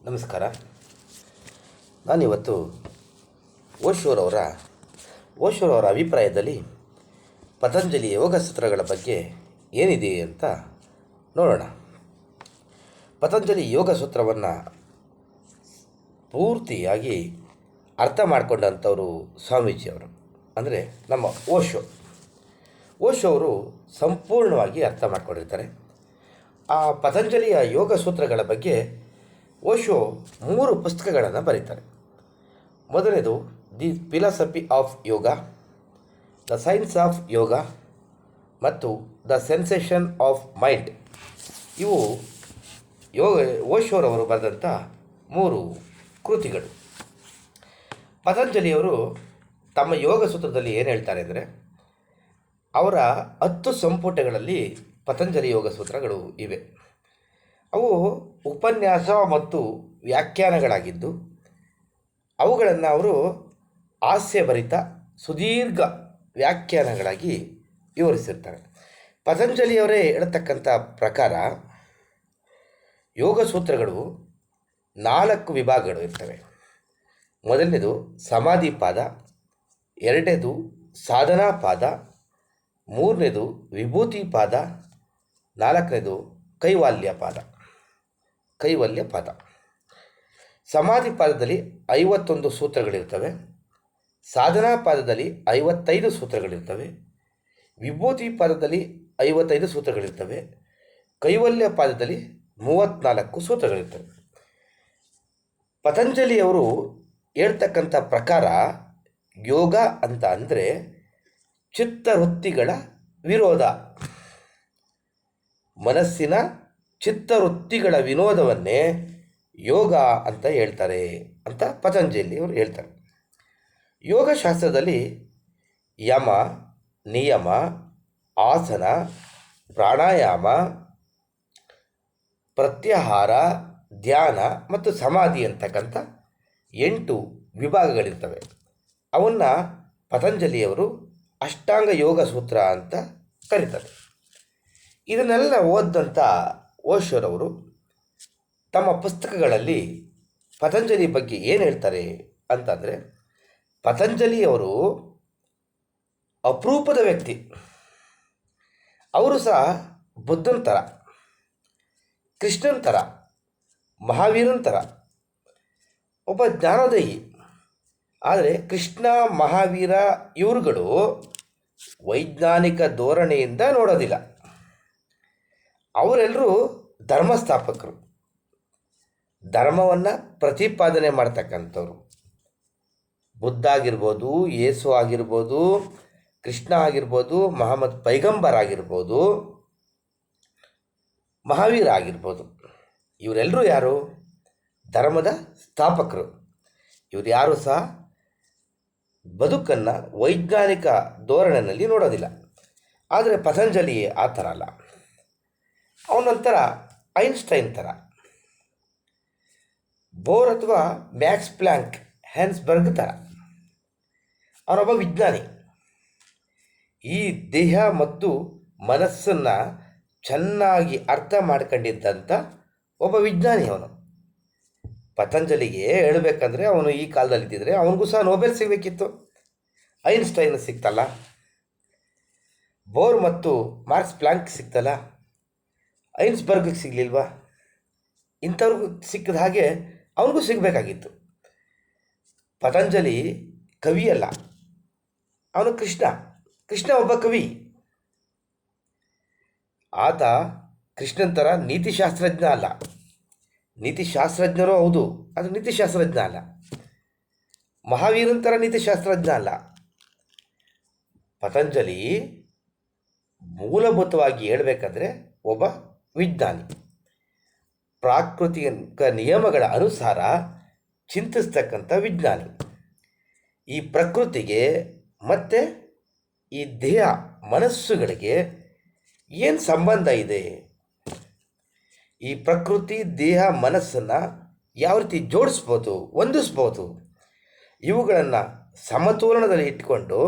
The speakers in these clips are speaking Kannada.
ನಮಸ್ಕಾರ. ನಾನಿವತ್ತು ಓಶೋರವರ ಅಭಿಪ್ರಾಯದಲ್ಲಿ ಪತಂಜಲಿ ಯೋಗ ಸೂತ್ರಗಳ ಬಗ್ಗೆ ಏನಿದೆ ಅಂತ ನೋಡೋಣ. ಪತಂಜಲಿ ಯೋಗ ಸೂತ್ರವನ್ನು ಪೂರ್ತಿಯಾಗಿ ಅರ್ಥ ಮಾಡಿಕೊಂಡಂಥವರು ಸ್ವಾಮೀಜಿಯವರು, ಅಂದರೆ ನಮ್ಮ ಓಶೋ ಅವರು ಸಂಪೂರ್ಣವಾಗಿ ಅರ್ಥ ಮಾಡ್ಕೊಂಡಿರ್ತಾರೆ. ಆ ಪತಂಜಲಿಯ ಯೋಗ ಸೂತ್ರಗಳ ಬಗ್ಗೆ ಓಶೋ 3 ಪುಸ್ತಕಗಳನ್ನು ಬರೀತಾರೆ. ಮೊದಲನೇದು the philosophy of yoga, the science of yoga ಮತ್ತು ದ ಸೆನ್ಸೇಷನ್ ಆಫ್ ಮೈಂಡ್. ಇವು ಓಶೋರವರು ಬರೆದಂಥ 3 ಕೃತಿಗಳು. ಪತಂಜಲಿಯವರು ತಮ್ಮ ಯೋಗ ಸೂತ್ರದಲ್ಲಿ ಏನು ಹೇಳ್ತಾರೆ ಅಂದರೆ, ಅವರ 10 ಸಂಪುಟಗಳಲ್ಲಿ ಪತಂಜಲಿ ಯೋಗ ಸೂತ್ರಗಳು ಇವೆ. ಅವು ಉಪನ್ಯಾಸ ಮತ್ತು ವ್ಯಾಖ್ಯಾನಗಳಾಗಿದ್ದು, ಅವುಗಳನ್ನು ಅವರು ಹಾಸ್ಯಭರಿತ ಸುದೀರ್ಘ ವ್ಯಾಖ್ಯಾನಗಳಾಗಿ ವಿವರಿಸಿರ್ತಾರೆ. ಪತಂಜಲಿಯವರೇ ಹೇಳ್ತಕ್ಕಂಥ ಪ್ರಕಾರ ಯೋಗ ಸೂತ್ರಗಳು 4 ವಿಭಾಗಗಳು ಇರ್ತವೆ. ಮೊದಲನೇದು ಸಮಾಧಿ ಪಾದ, ಎರಡನೇದು ಸಾಧನಾ ಪಾದ, ಮೂರನೇದು ವಿಭೂತಿ ಪಾದ, ನಾಲ್ಕನೇದು ಕೈವಲ್ಯ ಪಾದ. ಸಮಾಧಿ ಪಾದದಲ್ಲಿ 51 ಸೂತ್ರಗಳಿರ್ತವೆ, ಸಾಧನಾ ಪಾದದಲ್ಲಿ 55 ಸೂತ್ರಗಳಿರ್ತವೆ, ವಿಭೂತಿ ಪಾದದಲ್ಲಿ 55 ಸೂತ್ರಗಳಿರ್ತವೆ, ಕೈವಲ್ಯ ಪಾದದಲ್ಲಿ 34 ಸೂತ್ರಗಳಿರ್ತವೆ. ಪತಂಜಲಿಯವರು ಹೇಳ್ತಕ್ಕಂಥ ಪ್ರಕಾರ ಯೋಗ ಅಂತ ಅಂದರೆ ಚಿತ್ತವೃತ್ತಿಗಳ ವಿರೋಧ, ಮನಸ್ಸಿನ ಚಿತ್ತವೃತ್ತಿಗಳ ವಿನೋದವನ್ನೇ ಯೋಗ ಅಂತ ಹೇಳ್ತಾರೆ ಅಂತ ಪತಂಜಲಿಯವರು ಹೇಳ್ತಾರೆ. ಯೋಗಶಾಸ್ತ್ರದಲ್ಲಿ ಯಮ, ನಿಯಮ, ಆಸನ, ಪ್ರಾಣಾಯಾಮ, ಪ್ರತ್ಯಾಹಾರ, ಧ್ಯಾನ ಮತ್ತು ಸಮಾಧಿ ಅಂತಕ್ಕಂಥ 8 ವಿಭಾಗಗಳಿರ್ತವೆ. ಅವನ್ನು ಪತಂಜಲಿಯವರು ಅಷ್ಟಾಂಗ ಯೋಗ ಸೂತ್ರ ಅಂತ ಕರೀತಾರೆ. ಇದನ್ನೆಲ್ಲ ಓದಿದಂಥ ಓಶೋರವರು ತಮ್ಮ ಪುಸ್ತಕಗಳಲ್ಲಿ ಪತಂಜಲಿ ಬಗ್ಗೆ ಏನು ಹೇಳ್ತಾರೆ ಅಂತಂದರೆ, ಪತಂಜಲಿಯವರು ಅಪರೂಪದ ವ್ಯಕ್ತಿ. ಅವರು ಸಹ ಬುದ್ಧನ ಥರ, ಕೃಷ್ಣನ ಥರ, ಮಹಾವೀರನ ಥರ ಒಬ್ಬ ಜ್ಞಾನೋದಯಿ. ಆದರೆ ಕೃಷ್ಣ, ಮಹಾವೀರ ಇವರುಗಳು ವೈಜ್ಞಾನಿಕ ಧೋರಣೆಯಿಂದ ನೋಡೋದಿಲ್ಲ. ಅವರೆಲ್ಲರೂ ಧರ್ಮಸ್ಥಾಪಕರು, ಧರ್ಮವನ್ನು ಪ್ರತಿಪಾದನೆ ಮಾಡ್ತಕ್ಕಂಥವ್ರು. ಬುದ್ಧ ಆಗಿರ್ಬೋದು, ಯೇಸು ಆಗಿರ್ಬೋದು, ಕೃಷ್ಣ ಆಗಿರ್ಬೋದು, ಮಹಮ್ಮದ್ ಪೈಗಂಬರ್ ಆಗಿರ್ಬೋದು, ಮಹಾವೀರ ಆಗಿರ್ಬೋದು, ಇವರೆಲ್ಲರೂ ಯಾರು? ಧರ್ಮದ ಸ್ಥಾಪಕರು. ಇವರು ಯಾರು ಸಹ ಬದುಕನ್ನು ವೈಜ್ಞಾನಿಕ ಧೋರಣೆಯಲ್ಲಿ ನೋಡೋದಿಲ್ಲ. ಆದರೆ ಪತಂಜಲಿ ಆ ಥರ ಅಲ್ಲ. ಅವನಂತರ ಐನ್ಸ್ಟೈನ್ ಥರ, ಬೋರ್ ಅಥವಾ ಮ್ಯಾಕ್ಸ್ ಪ್ಲ್ಯಾಂಕ್, ಹ್ಯಾನ್ಸ್ಬರ್ಗ್ ಥರ ಅವನೊಬ್ಬ ವಿಜ್ಞಾನಿ. ಈ ದೇಹ ಮತ್ತು ಮನಸ್ಸನ್ನು ಚೆನ್ನಾಗಿ ಅರ್ಥ ಮಾಡ್ಕೊಂಡಿದ್ದಂಥ ಒಬ್ಬ ವಿಜ್ಞಾನಿ ಅವನು. ಪತಂಜಲಿಗೆ ಹೇಳಬೇಕಂದ್ರೆ ಅವನು ಈ ಕಾಲದಲ್ಲಿದ್ದಿದ್ರೆ ಅವನಿಗೂ ಸಹ ನೊಬೆಲ್ ಸಿಗಬೇಕಿತ್ತು. ಐನ್ಸ್ಟೈನ್ ಸಿಕ್ತಲ್ಲ, ಬೋರ್ ಮತ್ತು ಮಾರ್ಕ್ಸ್ ಪ್ಲ್ಯಾಂಕ್ ಸಿಕ್ತಲ್ಲ, ಐನ್ಸ್ಬರ್ಗ್ಗೆ ಸಿಗಲಿಲ್ವಾ? ಇಂಥವ್ರಿಗೂ ಸಿಕ್ಕಿದ ಹಾಗೆ ಅವನಿಗೂ ಸಿಗಬೇಕಾಗಿತ್ತು. ಪತಂಜಲಿ ಕವಿಯಲ್ಲ, ಅವನು ಕೃಷ್ಣ ಒಬ್ಬ ಕವಿ. ಆತ ಕೃಷ್ಣನ ಥರ ನೀತಿಶಾಸ್ತ್ರಜ್ಞ ಅಲ್ಲ. ನೀತಿಶಾಸ್ತ್ರಜ್ಞರು ಹೌದು, ಅದು ನೀತಿಶಾಸ್ತ್ರಜ್ಞ ಅಲ್ಲ. ಮಹಾವೀರನ ಥರ ನೀತಿಶಾಸ್ತ್ರಜ್ಞ ಅಲ್ಲ. ಪತಂಜಲಿ ಮೂಲಭೂತವಾಗಿ ಹೇಳಬೇಕಂದ್ರೆ ಒಬ್ಬ ವಿಜ್ಞಾನಿ. ಪ್ರಾಕೃತಿಕ ನಿಯಮಗಳ ಅನುಸಾರ ಚಿಂತಿಸ್ತಕ್ಕಂಥ ವಿಜ್ಞಾನಿ. ಈ ಪ್ರಕೃತಿಗೆ ಮತ್ತು ಈ ದೇಹ ಮನಸ್ಸುಗಳಿಗೆ ಏನು ಸಂಬಂಧ ಇದೆ? ಈ ಪ್ರಕೃತಿ, ದೇಹ, ಮನಸ್ಸನ್ನು ಯಾವ ರೀತಿ ಜೋಡಿಸ್ಬೋದು, ಹೊಂದಿಸ್ಬೋದು? ಇವುಗಳನ್ನು ಸಮತೋಲನದಲ್ಲಿ ಇಟ್ಕೊಂಡು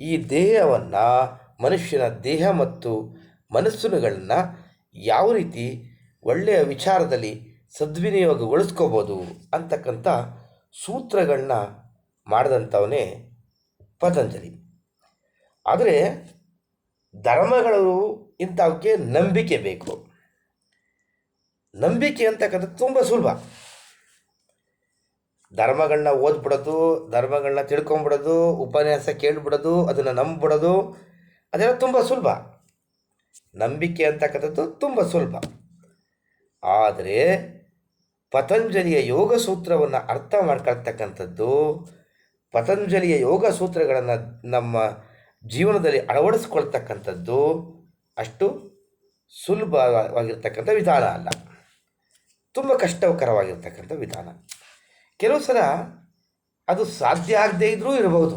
ಈ ದೇಹವನ್ನು, ಮನುಷ್ಯನ ದೇಹ ಮತ್ತು ಮನಸ್ಸುಗಳನ್ನು ಯಾವ ರೀತಿ ಒಳ್ಳೆಯ ವಿಚಾರದಲ್ಲಿ ಸದ್ವಿನಿಯೋಗಗೊಳಿಸ್ಕೋಬೋದು ಅಂತಕ್ಕಂಥ ಸೂತ್ರಗಳನ್ನ ಮಾಡಿದಂಥವನೇ ಪತಂಜಲಿ. ಆದರೆ ಧರ್ಮಗಳು ಇಂಥವಕ್ಕೆ ನಂಬಿಕೆ ಬೇಕು. ನಂಬಿಕೆ ಅಂತಕ್ಕಂಥದ್ದು ತುಂಬ ಸುಲಭ. ಧರ್ಮಗಳನ್ನ ಓದ್ಬಿಡೋದು, ಧರ್ಮಗಳನ್ನ ತಿಳ್ಕೊಂಬಿಡೋದು, ಉಪನ್ಯಾಸ ಕೇಳಿಬಿಡೋದು, ಅದನ್ನು ನಂಬಿಬಿಡೋದು, ಅದೆಲ್ಲ ತುಂಬ ಸುಲಭ. ನಂಬಿಕೆ ಅಂತಕ್ಕಂಥದ್ದು ತುಂಬ ಸುಲಭ. ಆದರೆ ಪತಂಜಲಿಯ ಯೋಗ ಸೂತ್ರವನ್ನು ಅರ್ಥ ಮಾಡ್ಕೊಳ್ತಕ್ಕಂಥದ್ದು, ಪತಂಜಲಿಯ ಯೋಗ ಸೂತ್ರಗಳನ್ನು ನಮ್ಮ ಜೀವನದಲ್ಲಿ ಅಳವಡಿಸ್ಕೊಳ್ತಕ್ಕಂಥದ್ದು ಅಷ್ಟು ಸುಲಭವಾಗಿರ್ತಕ್ಕಂಥ ವಿಧಾನ ಅಲ್ಲ, ತುಂಬ ಕಷ್ಟಕರವಾಗಿರ್ತಕ್ಕಂಥ ವಿಧಾನ. ಕೆಲವು ಸಲ ಅದು ಸಾಧ್ಯ ಆಗದೇ ಇದ್ದರೂ ಇರಬಹುದು.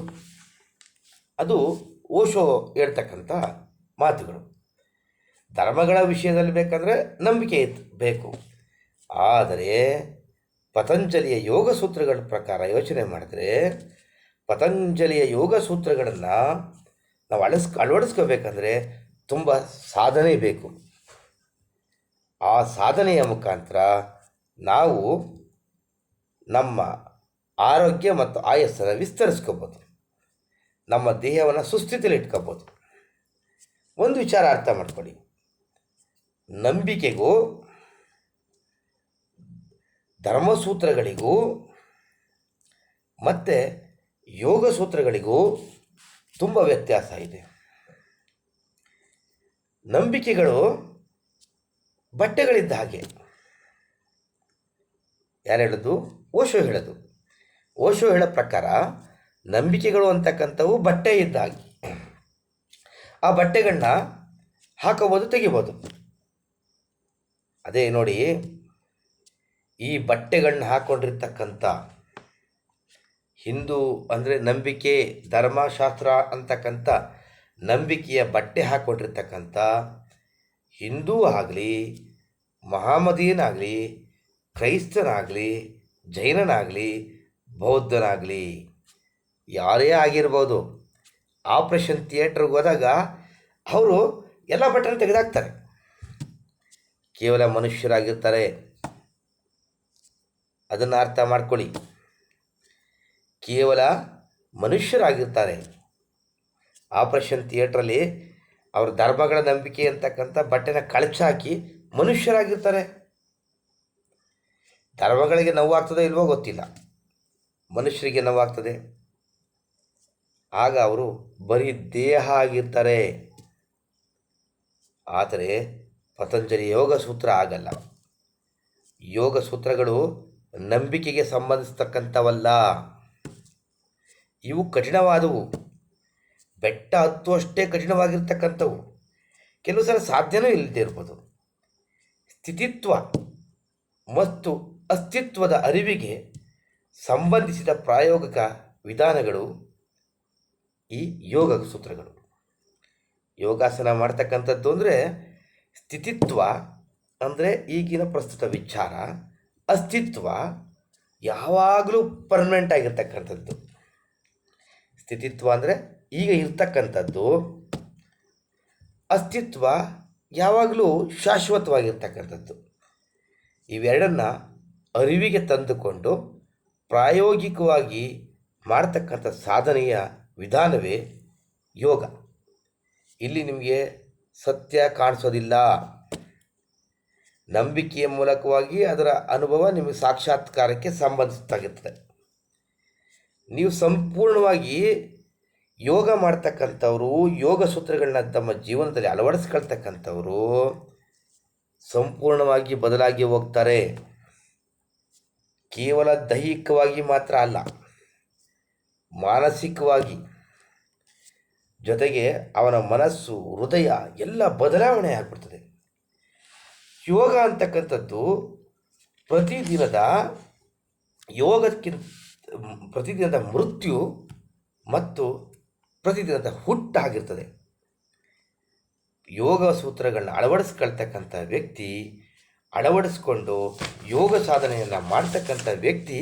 ಅದು ಓಶೋ ಹೇಳ್ತಕ್ಕಂಥ ಮಾತುಗಳು. ಧರ್ಮಗಳ ವಿಷಯದಲ್ಲಿ ಬೇಕಂದರೆ ನಂಬಿಕೆ ಬೇಕು. ಆದರೆ ಪತಂಜಲಿಯ ಯೋಗ ಸೂತ್ರಗಳ ಪ್ರಕಾರ ಯೋಚನೆ ಮಾಡಿದ್ರೆ, ಪತಂಜಲಿಯ ಯೋಗ ಸೂತ್ರಗಳನ್ನು ನಾವು ಅಳವಡಿಸ್ಕೋಬೇಕಂದ್ರೆ ತುಂಬ ಸಾಧನೆ ಬೇಕು. ಆ ಸಾಧನೆಯ ಮುಖಾಂತರ ನಾವು ನಮ್ಮ ಆರೋಗ್ಯ ಮತ್ತು ಆಯಸ್ಸನ್ನು ವಿಸ್ತರಿಸ್ಕೋಬೋದು, ನಮ್ಮ ದೇಹವನ್ನು ಸುಸ್ಥಿತಿಯಲ್ಲಿ ಇಟ್ಕೋಬೋದು. ಒಂದು ವಿಚಾರ ಅರ್ಥ ಮಾಡ್ಕೊಳ್ಳಿ, ನಂಬಿಕೆಗೂ ಧರ್ಮಸೂತ್ರಗಳಿಗೂ ಮತ್ತು ಯೋಗ ಸೂತ್ರಗಳಿಗೂ ತುಂಬ ವ್ಯತ್ಯಾಸ ಇದೆ. ನಂಬಿಕೆಗಳು ಬಟ್ಟೆಗಳಿದ್ದ ಹಾಗೆ. ಯಾರು ಹೇಳೋದು? ಓಶೋ ಹೇಳೋದು. ಓಶೋ ಹೇಳೋ ಪ್ರಕಾರ ನಂಬಿಕೆಗಳು ಅಂತಕ್ಕಂಥವು ಬಟ್ಟೆ ಇದ್ದ ಹಾಗೆ. ಆ ಬಟ್ಟೆಗಳನ್ನ ಹಾಕೋಬೋದು, ತೆಗಿಬೋದು. ಅದೇ ನೋಡಿ, ಈ ಬಟ್ಟೆಗಳನ್ನ ಹಾಕ್ಕೊಂಡಿರ್ತಕ್ಕಂಥ ಹಿಂದೂ ಅಂದರೆ ನಂಬಿಕೆ, ಧರ್ಮಶಾಸ್ತ್ರ ಅಂತಕ್ಕಂಥ ನಂಬಿಕೆಯ ಬಟ್ಟೆ ಹಾಕ್ಕೊಂಡಿರ್ತಕ್ಕಂಥ ಹಿಂದೂ ಆಗಲಿ, ಮಹಮ್ಮದೀಯನಾಗಲಿ, ಕ್ರೈಸ್ತನಾಗಲಿ, ಜೈನನಾಗಲಿ, ಬೌದ್ಧನಾಗಲಿ, ಯಾರೇ ಆಗಿರ್ಬೋದು, ಆಪ್ರೇಷನ್ ಥಿಯೇಟ್ರಿಗೆ ಹೋದಾಗ ಅವರು ಎಲ್ಲ ಬಟ್ಟೆನ ತೆಗೆದಾಕ್ತಾರೆ. ಕೇವಲ ಮನುಷ್ಯರಾಗಿರ್ತಾರೆ, ಅದನ್ನು ಅರ್ಥ ಮಾಡ್ಕೊಳ್ಳಿ. ಕೇವಲ ಮನುಷ್ಯರಾಗಿರ್ತಾರೆ. ಆಪರೇಷನ್ ಥಿಯೇಟ್ರಲ್ಲಿ ಅವ್ರ ಧರ್ಮಗಳ ನಂಬಿಕೆ ಅಂತಕ್ಕಂಥ ಬಟ್ಟೆನ ಕಳಚಾಕಿ ಮನುಷ್ಯರಾಗಿರ್ತಾರೆ. ಧರ್ಮಗಳಿಗೆ ನೋವಾಗ್ತದೆ ಇಲ್ವೋ ಗೊತ್ತಿಲ್ಲ, ಮನುಷ್ಯರಿಗೆ ನೋವಾಗ್ತದೆ. ಆಗ ಅವರು ಬರೀ ದೇಹ ಆಗಿರ್ತಾರೆ. ಆದರೆ ಪತಂಜಲಿ ಯೋಗ ಸೂತ್ರ ಆಗಲ್ಲ. ಯೋಗ ಸೂತ್ರಗಳು ನಂಬಿಕೆಗೆ ಸಂಬಂಧಿಸ್ತಕ್ಕಂಥವಲ್ಲ. ಇವು ಕಠಿಣವಾದವು, ಬೆಟ್ಟ ಹತ್ತುವಷ್ಟೇ ಕಠಿಣವಾಗಿರ್ತಕ್ಕಂಥವು. ಕೆಲವು ಸಲ ಸಾಧ್ಯನೂ ಇಲ್ಲದೆ ಇರ್ಬೋದು. ಸ್ಥಿತಿತ್ವ ಮತ್ತು ಅಸ್ತಿತ್ವದ ಅರಿವಿಗೆ ಸಂಬಂಧಿಸಿದ ಪ್ರಾಯೋಗಿಕ ವಿಧಾನಗಳು ಈ ಯೋಗ ಸೂತ್ರಗಳು. ಯೋಗಾಸನ ಮಾಡ್ತಕ್ಕಂಥದ್ದು ಅಂದರೆ ಸ್ಥಿತಿತ್ವ ಅಂದರೆ ಈಗಿನ ಪ್ರಸ್ತುತ ವಿಚಾರ, ಅಸ್ತಿತ್ವ ಯಾವಾಗಲೂ ಪರ್ಮನೆಂಟ್ ಆಗಿರ್ತಕ್ಕಂಥದ್ದು. ಸ್ಥಿತಿತ್ವ ಅಂದರೆ ಈಗ ಇರ್ತಕ್ಕಂಥದ್ದು, ಅಸ್ತಿತ್ವ ಯಾವಾಗಲೂ ಶಾಶ್ವತವಾಗಿರ್ತಕ್ಕಂಥದ್ದು. ಇವೆರಡನ್ನು ಅರಿವಿಗೆ ತಂದುಕೊಂಡು ಪ್ರಾಯೋಗಿಕವಾಗಿ ಮಾಡ್ತಕ್ಕಂಥ ಸಾಧನೆಯ ವಿಧಾನವೇ ಯೋಗ. ಇಲ್ಲಿ ನಿಮಗೆ ಸತ್ಯ ಕಾಣಿಸೋದಿಲ್ಲ. ನಂಬಿಕೆಯ ಮೂಲಕವಾಗಿ ಅದರ ಅನುಭವ ನಿಮಗೆ ಸಾಕ್ಷಾತ್ಕಾರಕ್ಕೆ ಸಂಬಂಧಿಸಿದ್ದಾಗಿರ್ತದೆ. ನೀವು ಸಂಪೂರ್ಣವಾಗಿ ಯೋಗ ಮಾಡ್ತಕ್ಕಂಥವರು, ಯೋಗ ಸೂತ್ರಗಳನ್ನ ತಮ್ಮ ಜೀವನದಲ್ಲಿ ಅಳವಡಿಸ್ಕೊಳ್ತಕ್ಕಂಥವರು ಸಂಪೂರ್ಣವಾಗಿ ಬದಲಾಗಿ ಹೋಗ್ತಾರೆ. ಕೇವಲ ದೈಹಿಕವಾಗಿ ಮಾತ್ರ ಅಲ್ಲ, ಮಾನಸಿಕವಾಗಿ, ಜೊತೆಗೆ ಅವನ ಮನಸ್ಸು, ಹೃದಯ ಎಲ್ಲ ಬದಲಾವಣೆ ಆಗಿಬಿಡ್ತದೆ. ಯೋಗ ಅಂತಕ್ಕಂಥದ್ದು ಪ್ರತಿದಿನದ ಮೃತ್ಯು ಮತ್ತು ಪ್ರತಿದಿನದ ಹುಟ್ಟಾಗಿರ್ತದೆ. ಯೋಗ ಸೂತ್ರಗಳನ್ನ ಅಳವಡಿಸ್ಕೊಳ್ತಕ್ಕಂಥ ವ್ಯಕ್ತಿ, ಅಳವಡಿಸ್ಕೊಂಡು ಯೋಗ ಸಾಧನೆಯನ್ನು ಮಾಡ್ತಕ್ಕಂಥ ವ್ಯಕ್ತಿ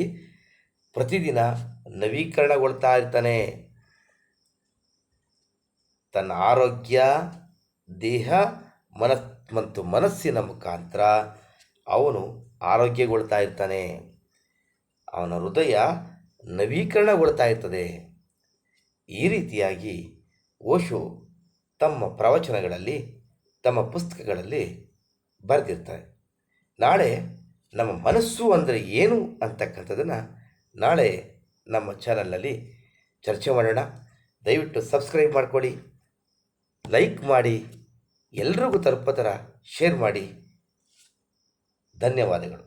ಪ್ರತಿದಿನ ನವೀಕರಣಗೊಳ್ತಾ ಇರ್ತಾನೆ. ತನ್ನ ಆರೋಗ್ಯ, ದೇಹ ಮತ್ತು ಮನಸ್ಸಿನ ಮುಖಾಂತರ ಅವನು ಆರೋಗ್ಯಗೊಳ್ತಾ ಇರ್ತಾನೆ, ಅವನ ಹೃದಯ ನವೀಕರಣಗೊಳ್ತಾ ಇರ್ತದೆ. ಈ ರೀತಿಯಾಗಿ ಓಶೋ ತಮ್ಮ ಪ್ರವಚನಗಳಲ್ಲಿ, ತಮ್ಮ ಪುಸ್ತಕಗಳಲ್ಲಿ ಬರೆದಿರ್ತಾರೆ. ನಾಳೆ ನಮ್ಮ ಮನಸ್ಸು ಅಂದರೆ ಏನು ಅಂತಕ್ಕಂಥದ್ದನ್ನು ನಾಳೆ ನಮ್ಮ ಚಾನಲ್ನಲ್ಲಿ ಚರ್ಚೆ ಮಾಡೋಣ. ದಯವಿಟ್ಟು ಸಬ್ಸ್ಕ್ರೈಬ್ ಮಾಡ್ಕೊಳ್ಳಿ, ಲೈಕ್ ಮಾಡಿ, ಎಲ್ರಿಗೂ ತಲುಪೋ ಥರ ಶೇರ್ ಮಾಡಿ. ಧನ್ಯವಾದಗಳು.